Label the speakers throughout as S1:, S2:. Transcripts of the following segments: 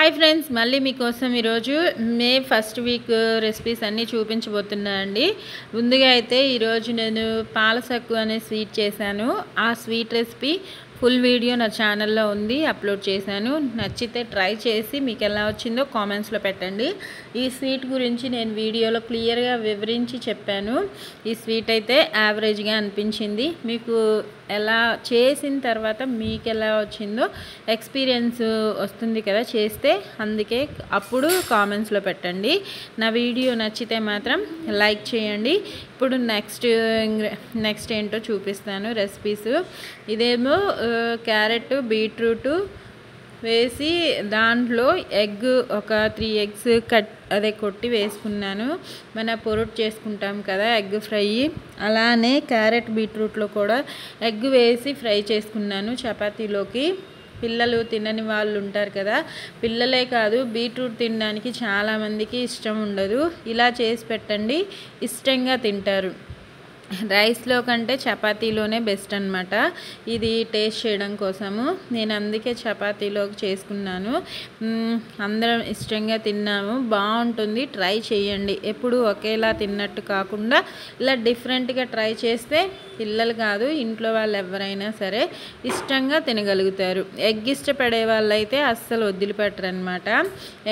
S1: Hi friends, మళ్ళీ మీకోసం ఈరోజు మే ఫస్ట్ వీక్ రెసిపీస్ అన్నీ చూపించబోతున్నా అండి. ముందుగా అయితే ఈరోజు నేను పాలసక్కు అనే స్వీట్ చేశాను. ఆ స్వీట్ రెసిపీ ఫుల్ వీడియో నా ఛానల్లో ఉంది, అప్లోడ్ చేశాను. నచ్చితే ట్రై చేసి మీకు ఎలా వచ్చిందో కామెంట్స్లో పెట్టండి. ఈ స్వీట్ గురించి నేను వీడియోలో క్లియర్గా వివరించి చెప్పాను. ఈ స్వీట్ అయితే యావరేజ్గా అనిపించింది. మీకు ఎలా చేసిన తర్వాత మీకు ఎలా వచ్చిందో ఎక్స్పీరియన్స్ వస్తుంది కదా చేస్తే, అందుకే అప్పుడు కామెంట్స్లో పెట్టండి. నా వీడియో నచ్చితే మాత్రం లైక్ చేయండి. ఇప్పుడు నెక్స్ట్ ఏంటో చూపిస్తాను రెసిపీస్. ఇదేమో క్యారెట్ బీట్రూట్ వేసి దాంట్లో ఎగ్ ఒక 3 ఎగ్స్ కొట్టి వేసుకున్నాను. మన పొరుటు చేసుకుంటాం కదా ఎగ్ ఫ్రై, అలానే క్యారెట్ బీట్రూట్లో కూడా ఎగ్ వేసి ఫ్రై చేసుకున్నాను చపాతీలోకి. పిల్లలు తినని వాళ్ళు ఉంటారు కదా, పిల్లలే కాదు బీట్రూట్ తినడానికి చాలామందికి ఇష్టం ఉండదు. ఇలా చేసి పెట్టండి, ఇష్టంగా తింటారు. రైస్లో కంటే చపాతీలోనే బెస్ట్ అనమాట. ఇది టేస్ట్ చేయడం కోసము నేను అందుకే చపాతీలోకి చేసుకున్నాను. అందరం ఇష్టంగా తిన్నాము, బాగుంటుంది. ట్రై చేయండి. ఎప్పుడు ఒకేలా తిన్నట్టు కాకుండా ఇలా డిఫరెంట్గా ట్రై చేస్తే పిల్లలు కాదు ఇంట్లో వాళ్ళు ఎవరైనా సరే ఇష్టంగా తినగలుగుతారు. ఎగ్ ఇష్టపడే వాళ్ళైతే అస్సలు వదిలిపెట్టరు అనమాట.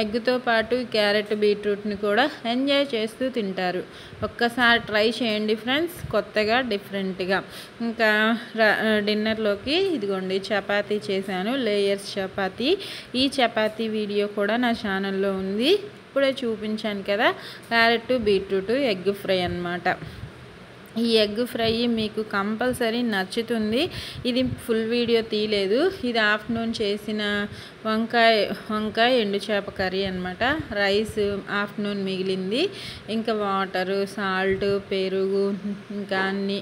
S1: ఎగ్తో పాటు క్యారెట్ బీట్రూట్ని కూడా ఎంజాయ్ చేస్తూ తింటారు. ఒక్కసారి ట్రై చేయండి ఫ్రెండ్స్, కొత్తగా డిఫరెంట్గా. ఇంకా డిన్నర్లోకి ఇదిగోండి చపాతీ చేశాను, లేయర్స్ చపాతీ. ఈ చపాతీ వీడియో కూడా నా ఛానల్లో ఉంది, ఇప్పుడే చూపించాను కదా. క్యారెట్ బీట్రూట్ ఎగ్ ఫ్రై అన్నమాట. ఈ ఎగ్ ఫ్రై మీకు కంపల్సరీ నచ్చుతుంది. ఇది ఫుల్ వీడియో తీయలేదు, ఇది ఆఫ్టర్నూన్ చేసిన వంకాయ ఎండు చేప కర్రీ అనమాట. రైస్ ఆఫ్టర్నూన్ మిగిలింది, ఇంకా వాటరు, సాల్ట్, పెరుగు ఇంకా అన్నీ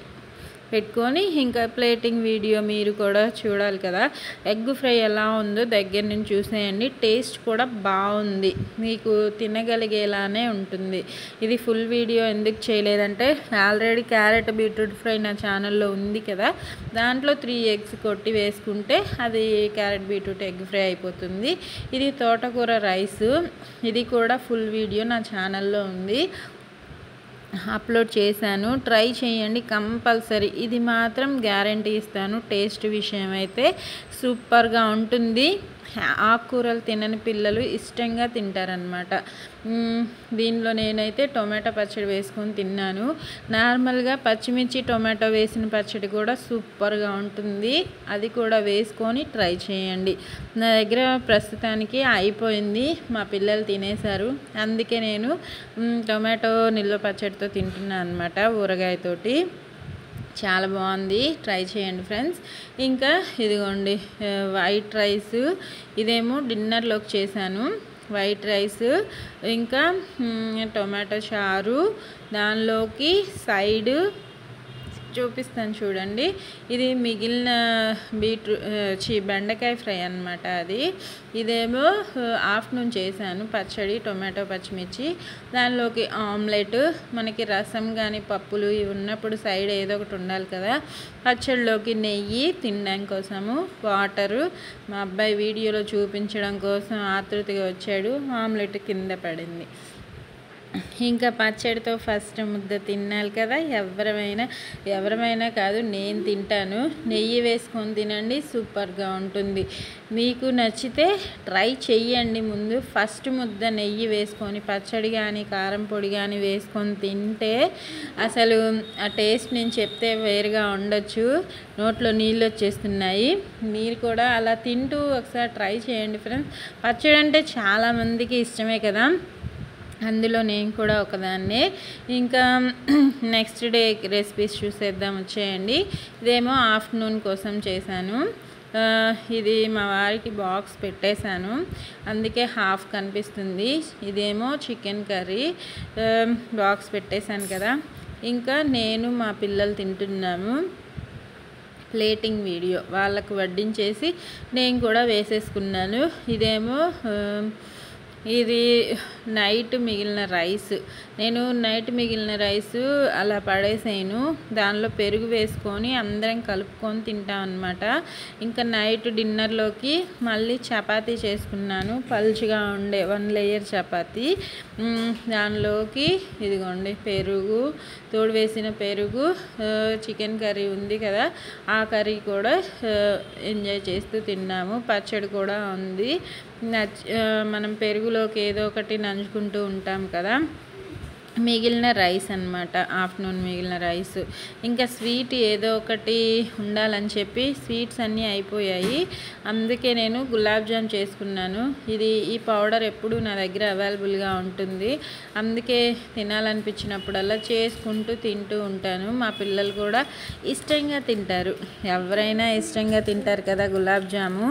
S1: పెట్టుకొని ఇంకా ప్లేటింగ్ వీడియో మీరు కూడా చూడాలి కదా. ఎగ్ ఫ్రై ఎలా ఉందో దగ్గర నుంచి చూసేయండి. టేస్ట్ కూడా బాగుంది, మీకు తినగలిగేలానే ఉంటుంది. ఇది ఫుల్ వీడియో ఎందుకు చేయలేదంటే, ఆల్రెడీ క్యారెట్ బీట్రూట్ ఫ్రై నా ఛానల్లో ఉంది కదా, దాంట్లో 3 ఎగ్స్ కొట్టి వేసుకుంటే అది క్యారెట్ బీట్రూట్ ఎగ్ ఫ్రై అయిపోతుంది. ఇది తోటకూర రైస్, ఇది కూడా ఫుల్ వీడియో నా ఛానల్లో ఉంది, అప్లోడ్ చేశాను. ట్రై చేయండి కంపల్సరీ. ఇది మాత్రం గ్యారంటీ ఇస్తాను, టేస్ట్ విషయం అయితే సూపర్గా ఉంటుంది. ఆకుకూరలు తినని పిల్లలు ఇష్టంగా తింటారనమాట. దీనిలో నేనైతే టొమాటో పచ్చడి వేసుకొని తిన్నాను. నార్మల్గా పచ్చిమిర్చి టొమాటో వేసిన పచ్చడి కూడా సూపర్గా ఉంటుంది, అది కూడా వేసుకొని ట్రై చేయండి. నా దగ్గర ప్రస్తుతానికి అయిపోయింది, మా పిల్లలు తినేశారు, అందుకే నేను టొమాటో నిల్వ పచ్చడితో తింటున్నాను అనమాట, ఊరగాయతోటి. చాలా బాగుంది, ట్రై చేయండి ఫ్రెండ్స్. ఇంకా ఇదిగోండి వైట్ రైస్, ఇదేమో డిన్నర్లోకి చేశాను. వైట్ రైస్ ఇంకా టొమాటో చారు, దానిలోకి సైడ్ చూపిస్తాను చూడండి. ఇది మిగిలిన బెండకాయ ఫ్రై అనమాట. ఇదేమో ఆఫ్టర్నూన్ చేశాను పచ్చడి, టొమాటో పచ్చిమిర్చి, దానిలోకి ఆమ్లెట్. మనకి రసం కానీ పప్పులు ఇవి ఉన్నప్పుడు సైడ్ ఏదో ఒకటి ఉండాలి కదా. పచ్చడిలోకి నెయ్యి తినడం కోసము, వాటరు. మా అబ్బాయి వీడియోలో చూపించడం కోసం ఆతృతగా వచ్చాడు, ఆమ్లెట్ కింద పడింది. ఇంకా పచ్చడితో ఫస్ట్ ముద్ద తినాలి కదా, ఎవరమైనా కాదు నేను తింటాను. నెయ్యి వేసుకొని తినండి, సూపర్గా ఉంటుంది. మీకు నచ్చితే ట్రై చెయ్యండి. ముందు ఫస్ట్ ముద్ద నెయ్యి వేసుకొని పచ్చడి కానీ కారం పొడి కానీ వేసుకొని తింటే అసలు ఆ టేస్ట్ నేను చెప్తే వేరుగా ఉండొచ్చు, నోట్లో నీళ్ళు వచ్చేస్తున్నాయి. మీరు కూడా అలా తింటూ ఒకసారి ట్రై చేయండి ఫ్రెండ్స్. పచ్చడి అంటే చాలామందికి ఇష్టమే కదా, అందులో నేను కూడా ఒకదాన్నే. ఇంకా నెక్స్ట్ డే రెసిపీస్ చూసేద్దాం వచ్చేయండి. ఇదేమో ఆఫ్టర్నూన్ కోసం చేశాను. ఇది మా వారికి బాక్స్ పెట్టేశాను, అందుకే హాఫ్ కనిపిస్తుంది. ఇదేమో చికెన్ కర్రీ, బాక్స్ పెట్టేశాను కదా. ఇంకా నేను మా పిల్లలు తింటున్నాము. ప్లేటింగ్ వీడియో వాళ్ళకు వడ్డించేసి నేను కూడా వేసేసుకున్నాను. ఇదేమో ఇది నైట్ మిగిలిన రైస్. నేను నైట్ మిగిలిన రైస్ అలా పడేసాను. దానిలో పెరుగు వేసుకొని అందరం కలుపుకొని తింటాం అన్నమాట. ఇంకా నైట్ డిన్నర్లోకి మళ్ళీ చపాతీ చేసుకున్నాను. పలుచగా ఉండే 1 లేయర్ చపాతీ. దానిలోకి ఇదిగోండి పెరుగు, తోడు వేసిన పెరుగు, చికెన్ కర్రీ ఉంది కదా, ఆ కర్రీ కూడా ఎంజాయ్ చేస్తూ తిన్నాము. పచ్చడి కూడా ఉంది. మనం పెరుగులోకి ఏదో ఒకటి నంచుకుంటూ ఉంటాం కదా, మిగిలిన రైస్ అన్నమాట. ఆఫ్టర్నూన్ మిగిలిన రైస్. ఇంకా స్వీట్ ఏదో ఒకటి ఉండాలని చెప్పి స్వీట్స్ అన్నీ అయిపోయాయి. అందుకే నేను గులాబ్ జామ్ చేసుకున్నాను. ఈ పౌడర్ ఎప్పుడు నా దగ్గర అవైలబుల్గా ఉంటుంది. అందుకే తినాలనిపించినప్పుడల్లా చేసుకుంటూ తింటూ ఉంటాను. మా పిల్లలు కూడా ఇష్టంగా తింటారు. ఎవరైనా ఇష్టంగా తింటారు కదా గులాబ్ జాము.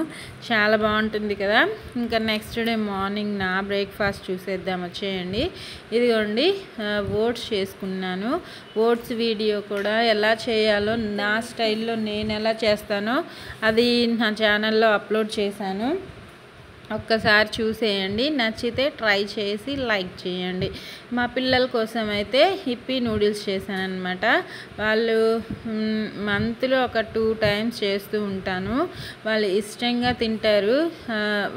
S1: చాలా బాగుంటుంది కదా. ఇంకా నెక్స్ట్ డే మార్నింగ్ నా బ్రేక్ఫాస్ట్ చూసేద్దాం వచ్చేయండి. ఇదిగోండి ఓట్స్ చేసుకున్నాను. ఓట్స్ వీడియో కూడా ఎలా చేయాలో నా స్టైల్లో నేను ఎలా చేస్తానో అది నా ఛానల్లో అప్లోడ్ చేశాను. ఒక్కసారి చూసేయండి. నచ్చితే ట్రై చేసి లైక్ చేయండి. మా పిల్లల కోసం అయితే హిప్పీ నూడిల్స్ చేశానన్నమాట. వాళ్ళు మంత్లో ఒక 2 టైమ్స్ చేస్తూ ఉంటాను. వాళ్ళు ఇష్టంగా తింటారు.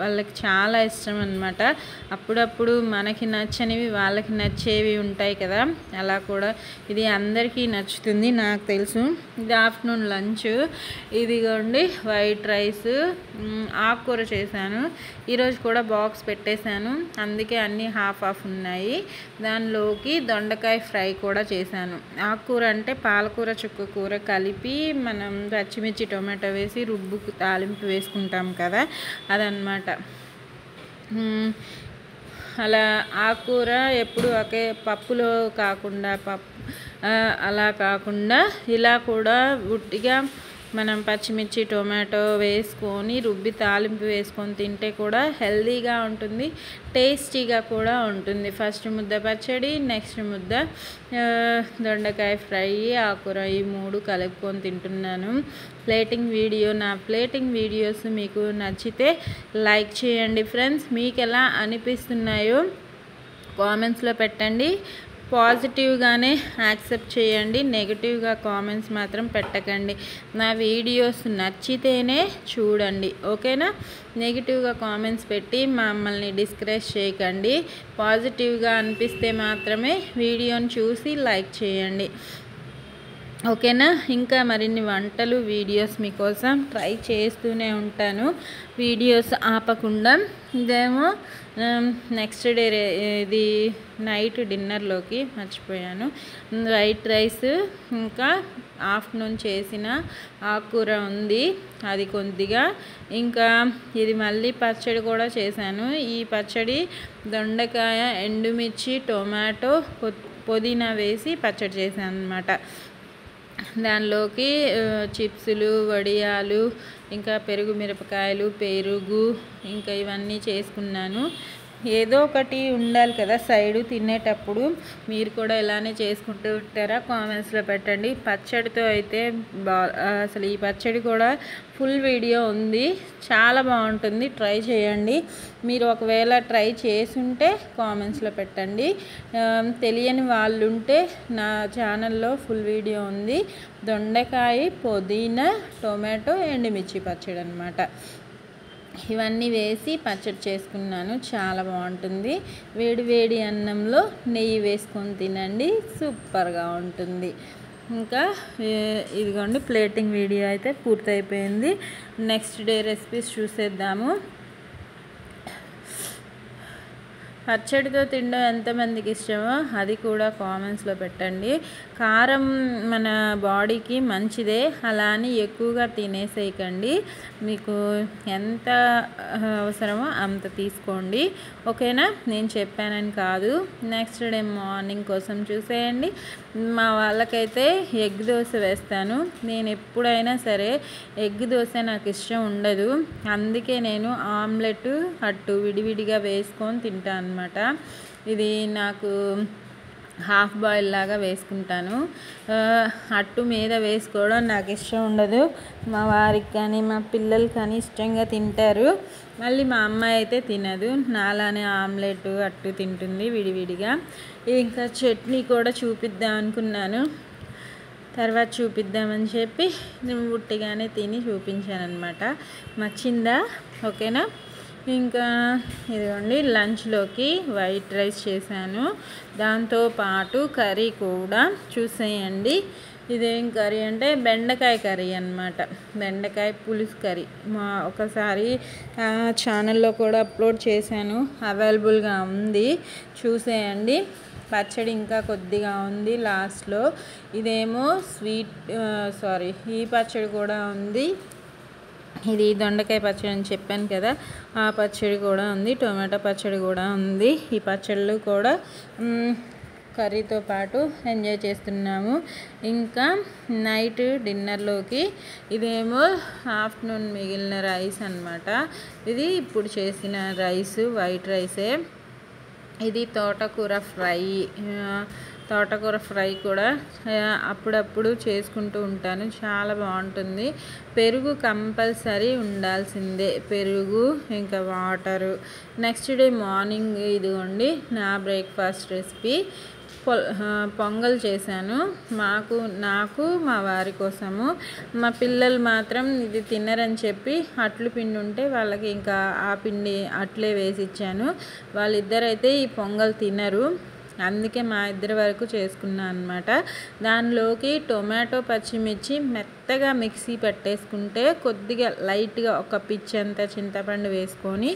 S1: వాళ్ళకి చాలా ఇష్టం అన్నమాట. అప్పుడప్పుడు మనకి నచ్చనివి వాళ్ళకి నచ్చేవి ఉంటాయి కదా, అలా కూడా ఇది అందరికీ నచ్చుతుంది నాకు తెలుసు. ఇది ఆఫ్టర్నూన్ లంచ్. ఇదిగోండి వైట్ రైస్, ఆకుకూర చేశాను. ఈరోజు కూడా బాక్స్ పెట్టేశాను, అందుకే అన్నీ హాఫ్ ఉన్నాయి. దానిలోకి దొండకాయ ఫ్రై కూడా చేశాను. ఆకుకూర అంటే పాలకూర చుక్కకూర కలిపి మనం పచ్చిమిర్చి టొమాటో వేసి రుబ్బుకు తాలింపు వేసుకుంటాం కదా, అదనమాట. అలా ఆకుకూర ఎప్పుడు ఒకే పప్పులో కాకుండా అలా కాకుండా ఇలా కూడా ఉట్టిగా మనం పచ్చిమిర్చి టొమాటో వేసుకొని రుబ్బి తాలింపు వేసుకొని తింటే కూడా హెల్తీగా ఉంటుంది, టేస్టీగా కూడా ఉంటుంది. ఫస్ట్ ముద్ద పచ్చడి, నెక్స్ట్ ముద్ద దొండకాయ ఫ్రై, ఆకుకూర, ఈ 3 కలుపుకొని తింటున్నాను. నా ప్లేటింగ్ వీడియోస్ మీకు నచ్చితే లైక్ చేయండి ఫ్రెండ్స్. మీకు ఎలా అనిపిస్తున్నాయో కామెంట్స్లో పెట్టండి. పాజిటివ్గానే యాక్సెప్ట్ చేయండి, నెగిటివ్గా కామెంట్స్ మాత్రం పెట్టకండి. నా వీడియోస్ నచ్చితేనే చూడండి, ఓకేనా. నెగిటివ్గా కామెంట్స్ పెట్టి మమ్మల్ని డిస్కరేజ్ చేయకండి. పాజిటివ్గా అనిపిస్తే మాత్రమే వీడియోని చూసి లైక్ చేయండి, ఓకేనా. ఇంకా మరిన్ని వంటలు వీడియోస్ మీకోసం ట్రై చేస్తూనే ఉంటాను, వీడియోస్ ఆపకుండా. ఇదేమో నెక్స్ట్ డే ఇది నైట్ డిన్నర్లోకి మర్చిపోయాను. వైట్ రైస్, ఇంకా ఆఫ్టర్నూన్ చేసిన ఆకుకూర ఉంది, అది కొద్దిగా. ఇంకా ఇది మళ్ళీ పచ్చడి కూడా చేశాను. ఈ పచ్చడి దొండకాయ, ఎండుమిర్చి, టొమాటో, పుదీనా వేసి పచ్చడి చేశాను అన్నమాట. దానిలోకి చిప్సులు, వడియాలు, ఇంకా పెరుగు మిరపకాయలు, పెరుగు, ఇంకా ఇవన్నీ చేసుకున్నాను. ఏదో ఒకటి ఉండాలి కదా సైడు తినేటప్పుడు. మీరు కూడా ఇలానే చేసుకుంటూ ఉంటారా? కామెంట్స్లో పెట్టండి. పచ్చడితో అయితే అసలు ఈ పచ్చడి కూడా ఫుల్ వీడియో ఉంది, చాలా బాగుంటుంది, ట్రై చేయండి. మీరు ఒకవేళ ట్రై చేసుంటే కామెంట్స్లో పెట్టండి. తెలియని వాళ్ళు ఉంటే నా ఛానల్లో ఫుల్ వీడియో ఉంది. దొండకాయ, పుదీనా, టొమాటో, ఎండుమిర్చి పచ్చడి అన్నమాట. ఇవన్నీ వేసి పచ్చడి చేసుకున్నాను, చాలా బాగుంటుంది. వేడి వేడి అన్నంలో నెయ్యి వేసుకొని తినండి, సూపర్గా ఉంటుంది. ఇంకా ఇదిగోండి ప్లేటింగ్ వీడియో అయితే పూర్తయిపోయింది. నెక్స్ట్ డే రెసిపీస్ చూసేద్దాము. పచ్చడితో తినడం ఎంతమందికి ఇష్టమో అది కూడా కామెంట్స్లో పెట్టండి. కారం మన బాడీకి మంచిదే, అలా అని ఎక్కువగా తినేసేయకండి. మీకు ఎంత అవసరమో అంత తీసుకోండి, ఓకేనా. నేను చెప్పానని కాదు. నెక్స్ట్ డే మార్నింగ్ కోసం చూసేయండి. మా వాళ్ళకైతే ఎగ్ దోశ వేస్తాను. నేను ఎప్పుడైనా సరే ఎగ్ దోశ నాకు ఇష్టం ఉండదు, అందుకే నేను ఆమ్లెట్ అట్టు విడివిడిగా వేసుకొని తింటాను అన్నమాట. ఇది నాకు హాఫ్ బాయిల్ లాగా వేసుకుంటాను. అట్టు మీద వేసుకోవడం నాకు ఇష్టం ఉండదు. మా వారికి కానీ మా పిల్లలు కానీ ఇష్టంగా తింటారు. మళ్ళీ మా అమ్మాయి అయితే తినదు. నాలానే ఆమ్లెట్ అట్టు తింటుంది విడివిడిగా. ఇంకా చట్నీ కూడా చూపిద్దాం అనుకున్నాను, తర్వాత చూపిద్దామని చెప్పి నేను ఉట్టిగానే తిని చూపించాను అనమాట. నచ్చిందా? ఓకేనా? ఇంకా ఇదిగోండి లంచ్లోకి వైట్ రైస్ చేశాను, దాంతోపాటు కర్రీ కూడా చూసేయండి. ఇదేం కర్రీ అంటే బెండకాయ కర్రీ అన్నమాట. బెండకాయ పులుసు కర్రీ. ఒకసారి ఛానల్లో కూడా అప్లోడ్ చేశాను, అవైలబుల్గా ఉంది, చూసేయండి. పచ్చడి ఇంకా కొద్దిగా ఉంది లాస్ట్లో. ఇదేమో ఈ పచ్చడి కూడా ఉంది. ఇది దొండకాయ పచ్చడి అని చెప్పాను కదా, ఆ పచ్చడి కూడా ఉంది. టొమాటో పచ్చడి కూడా ఉంది. ఈ పచ్చళ్ళు కూడా కర్రీతో పాటు ఎంజాయ్ చేస్తున్నాము. ఇంకా నైట్ డిన్నర్లోకి ఇదేమో ఆఫ్టర్నూన్ మిగిలిన రైస్ అన్నమాట. ఇది ఇప్పుడు చేసిన రైస్, వైట్ రైసే. ఇది తోటకూర ఫ్రై కూడా అప్పుడప్పుడు చేసుకుంటూ ఉంటాను, చాలా బాగుంటుంది. పెరుగు కంపల్సరీ ఉండాల్సిందే, పెరుగు ఇంకా వాటరు. నెక్స్ట్ డే మార్నింగ్ ఇదిగోండి నా బ్రేక్ఫాస్ట్ రెసిపీ. పొంగల్ చేశాను, నాకు మా వారి కోసము. మా పిల్లలు మాత్రం ఇది తినరని చెప్పి అట్లు పిండి ఉంటే వాళ్ళకి ఇంకా ఆ పిండి అట్లే వేసి ఇచ్చాను. వాళ్ళిద్దరైతే ఈ పొంగల్ తినరు, అందుకే మా ఇద్దరి వరకు చేసుకున్నాను అనమాట. దానిలోకి టొమాటో పచ్చిమిర్చి మెత్తగా మిక్సీ పెట్టేసుకుంటే, కొద్దిగా లైట్గా ఒక పిచ్చంత చింతపండు వేసుకొని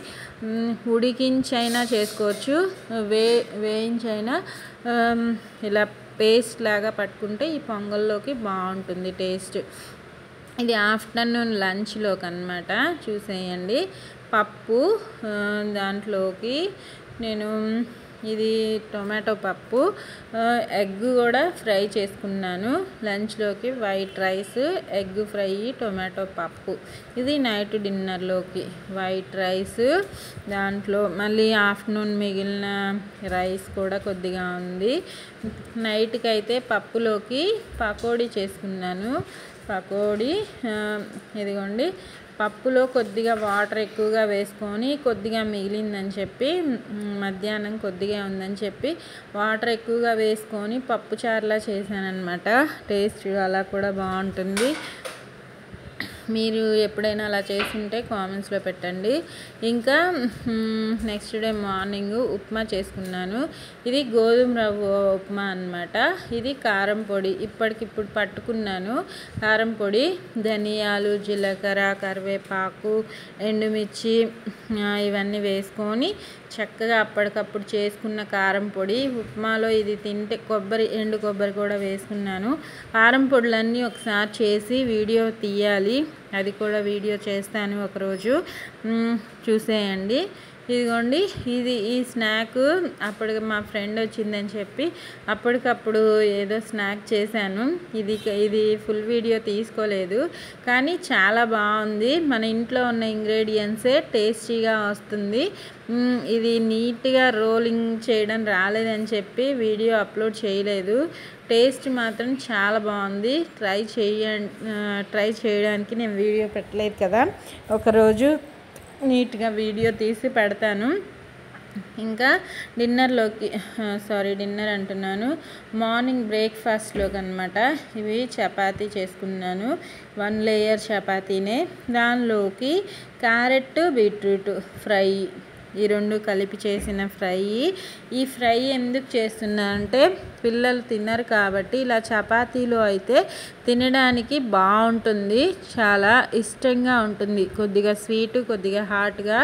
S1: ఉడికించైనా చేసుకోవచ్చు, వేయించైనా ఇలా పేస్ట్ లాగా పట్టుకుంటే ఈ పొంగల్లోకి బాగుంటుంది టేస్ట్. ఇది ఆఫ్టర్నూన్ లంచ్లోకి అన్నమాట, చూసేయండి. పప్పు, దాంట్లోకి నేను ఇది టొమాటో పప్పు, ఎగ్ కూడా ఫ్రై చేసుకున్నాను. లంచ్లోకి white rice, egg fry, tomato పప్పు. ఇది నైట్ డిన్నర్లోకి వైట్ రైస్. దాంట్లో మళ్ళీ ఆఫ్టర్నూన్ మిగిలిన రైస్ కూడా కొద్దిగా ఉంది. నైట్కి అయితే పప్పులోకి పకోడీ చేసుకున్నాను. పకోడీ ఇదిగోండి, పప్పులో కొద్దిగా వాటర్ ఎక్కువగా వేసుకొని, కొద్దిగా మిగిలిందని చెప్పి మధ్యాహ్నం కొద్దిగా ఉందని చెప్పి వాటర్ ఎక్కువగా వేసుకొని పప్పుచారులా చేశానన్నమాట. టేస్ట్ అలా కూడా బాగుంటుంది. మీరు ఎప్పుడైనా అలా చేసుంటే కామెంట్స్లో పెట్టండి. ఇంకా నెక్స్ట్ డే మార్నింగ్ ఉప్మా చేసుకున్నాను. ఇది గోధుమ రవ్వ ఉప్మా అన్నమాట. ఇది కారం పొడి ఇప్పటికిప్పుడు పట్టుకున్నాను. కారం పొడి, ధనియాలు, జీలకర్ర, కరివేపాకు, ఎండుమిర్చి ఇవన్నీ వేసుకొని చక్కగా అప్పటికప్పుడు చేసుకున్న కారం పొడి. ఉప్మాలో ఇది తింటే ఎండు కొబ్బరి కూడా వేసుకున్నాను. కారం పొడులన్నీ ఒకసారి చేసి వీడియో తీయాలి, అది కూడా వీడియో చేస్తాను ఒకరోజు, చూసేయండి. ఇదిగోండి, ఈ స్నాక్ అప్పటికి మా ఫ్రెండ్ వచ్చిందని చెప్పి అప్పటికప్పుడు ఏదో స్నాక్ చేశాను. ఇది ఫుల్ వీడియో తీసుకోలేదు, కానీ చాలా బాగుంది. మన ఇంట్లో ఉన్న ఇంగ్రీడియంట్సే టేస్టీగా వస్తుంది. ఇది నీట్గా రోలింగ్ చేయడం రాలేదని చెప్పి వీడియో అప్లోడ్ చేయలేదు. టేస్ట్ మాత్రం చాలా బాగుంది. ట్రై చేయడానికి నేను వీడియో పెట్టలేదు కదా, ఒకరోజు నీట్గా వీడియో తీసి పెడతాను. ఇంకా డిన్నర్ అంటున్నాను, మార్నింగ్ బ్రేక్ఫాస్ట్లోకి అనమాట. ఇవి చపాతీ చేసుకున్నాను, 1 లేయర్ చపాతీనే. దానిలోకి క్యారెట్, బీట్రూట్ ఫ్రై, ఈ రెండు కలిపి చేసిన ఫ్రై. ఈ ఫ్రై ఎందుకు చేస్తున్నా అంటే పిల్లలు తినరు కాబట్టి, ఇలా చపాతీలో అయితే తినడానికి బాగుంటుంది, చాలా ఇష్టంగా ఉంటుంది. కొద్దిగా స్వీటు, కొద్దిగా హాట్గా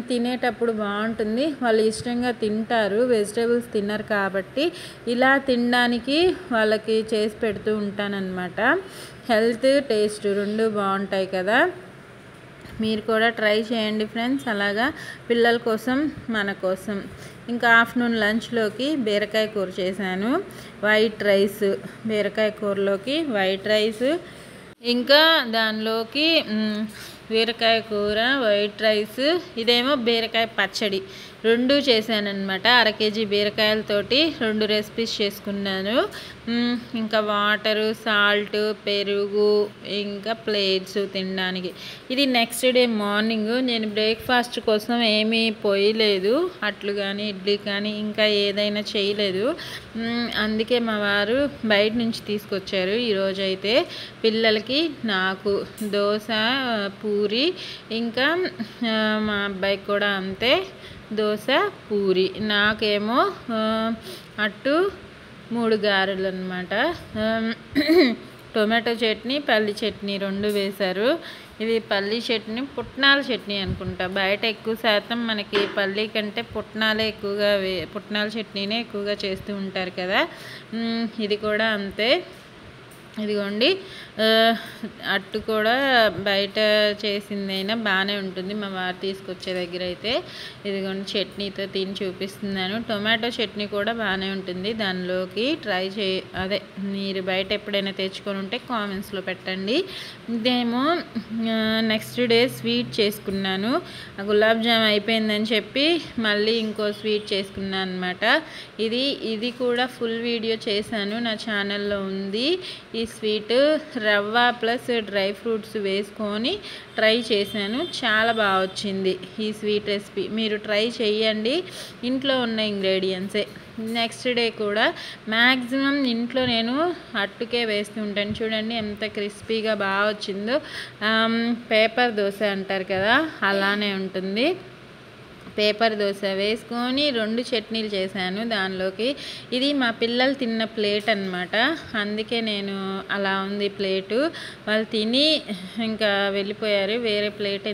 S1: తినేటప్పుడు బాగుంటుంది. వాళ్ళు ఇష్టంగా తింటారు, వెజిటేబుల్స్ తినరు కాబట్టి ఇలా తినడానికి వాళ్ళకి చేసి పెడుతూ ఉంటానన్నమాట. హెల్త్, టేస్ట్ రెండు బాగుంటాయి కదా. మీరు కూడా ట్రై చేయండి ఫ్రెండ్స్, అలాగా పిల్లల కోసం, మన కోసం. ఇంకా ఆఫ్టర్నూన్ లంచ్లోకి బీరకాయ కూర చేశాను, వైట్ రైస్. బీరకాయ కూరలోకి వైట్ రైస్, ఇంకా దానిలోకి బీరకాయ కూర, వైట్ రైస్, ఇదేమో బీరకాయ పచ్చడి. 2 చేశానన్నమాట. 1/2 కేజీ బీరకాయలతోటి 2 రెసిపీస్ చేసుకున్నాను. ఇంకా వాటరు, సాల్ట్, పెరుగు, ఇంకా ప్లేట్స్ తినడానికి. ఇది నెక్స్ట్ డే మార్నింగ్. నేను బ్రేక్ఫాస్ట్ కోసం ఏమీ పోయలేదు, అట్లు కానీ ఇడ్లీ కానీ ఇంకా ఏదైనా చేయలేదు. అందుకే మా వారు బయట నుంచి తీసుకొచ్చారు ఈరోజైతే. పిల్లలకి, నాకు దోశ, పూరి, ఇంకా మా అబ్బాయికి కూడా అంతే, దోశ పూరి. నాకేమో అట్టు 3 గారెలు అన్నమాట. టొమాటో చట్నీ, పల్లి చట్నీ 2 వేశారు. ఇది పల్లి చట్నీ, పుట్నాల చట్నీ అనుకుంటా. బయట ఎక్కువ శాతం మనకి పల్లి కంటే పుట్నాలే ఎక్కువగా పుట్నాల చట్నీనే ఎక్కువగా చేస్తూ ఉంటారు కదా. ఇది కూడా అంతే. ఇదిగోండి, అట్టు కూడా బయట చేసిందైనా బాగానే ఉంటుంది. మా వారు తీసుకొచ్చే దగ్గర అయితే ఇదిగోండి చట్నీతో తిని చూపిస్తున్నాను. టొమాటో చట్నీ కూడా బాగానే ఉంటుంది. దానిలోకి ట్రై అదే మీరు బయట ఎప్పుడైనా తెచ్చుకొని ఉంటే కామెంట్స్లో పెట్టండి. ఇదేమో నెక్స్ట్ డే స్వీట్ చేసుకున్నాను. గులాబ్ జామ్ అయిపోయిందని చెప్పి మళ్ళీ ఇంకో స్వీట్ చేసుకున్నాను అనమాట. ఇది కూడా ఫుల్ వీడియో చేశాను, నా ఛానల్లో ఉంది. ఈ స్వీట్ రవ్వ ప్లస్ డ్రై ఫ్రూట్స్ వేసుకొని ట్రై చేశాను. చాలా బాగా వచ్చింది ఈ స్వీట్ రెసిపీ. మీరు ట్రై చేయండి, ఇంట్లో ఉన్న ఇంగ్రీడియంట్సే. నెక్స్ట్ డే కూడా మ్యాక్సిమం ఇంట్లో నేను అట్టుకే వేస్తూ ఉంటాను. చూడండి ఎంత క్రిస్పీగా బాగా వచ్చిందో. పేపర్ దోశ అంటారు కదా, అలానే ఉంటుంది. పేపర్ దోశ వేసుకొని 2 చట్నీలు చేశాను దానిలోకి. ఇది మా పిల్లలు తిన్న ప్లేట్ అన్నమాట, అందుకే నేను అలా ఉంది ప్లేటు. వాళ్ళు తిని ఇంకా వెళ్ళిపోయారు. వేరే ప్లేట్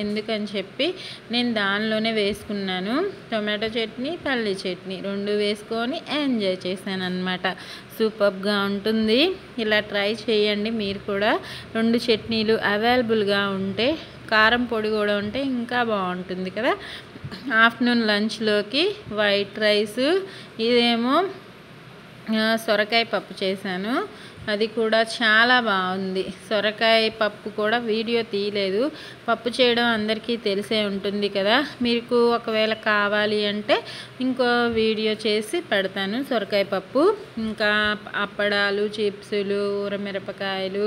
S1: ఎందుకని చెప్పి నేను దానిలోనే వేసుకున్నాను. టొమాటో చట్నీ, పల్లి చట్నీ 2 వేసుకొని ఎంజాయ్ చేశాను అన్నమాట. సూపర్గా ఉంటుంది. ఇలా ట్రై చేయండి మీరు కూడా. 2 చట్నీలు అవైలబుల్గా ఉంటే, కారం పొడి కూడా ఉంటే ఇంకా బాగుంటుంది కదా. ఆఫ్టర్నూన్ లంచ్లోకి వైట్ రైస్, ఇదేమో సొరకాయ పప్పు చేశాను. అది కూడా చాలా బాగుంది. సొరకాయ పప్పు కూడా వీడియో తీయలేదు. పప్పు చేయడం అందరికీ తెలిసే ఉంటుంది కదా. మీకు ఒకవేళ కావాలి అంటే ఇంకో వీడియో చేసి పెడతాను సొరకాయ పప్పు. ఇంకా అప్పడాలు, చిప్సులు, ఊరమిరపకాయలు,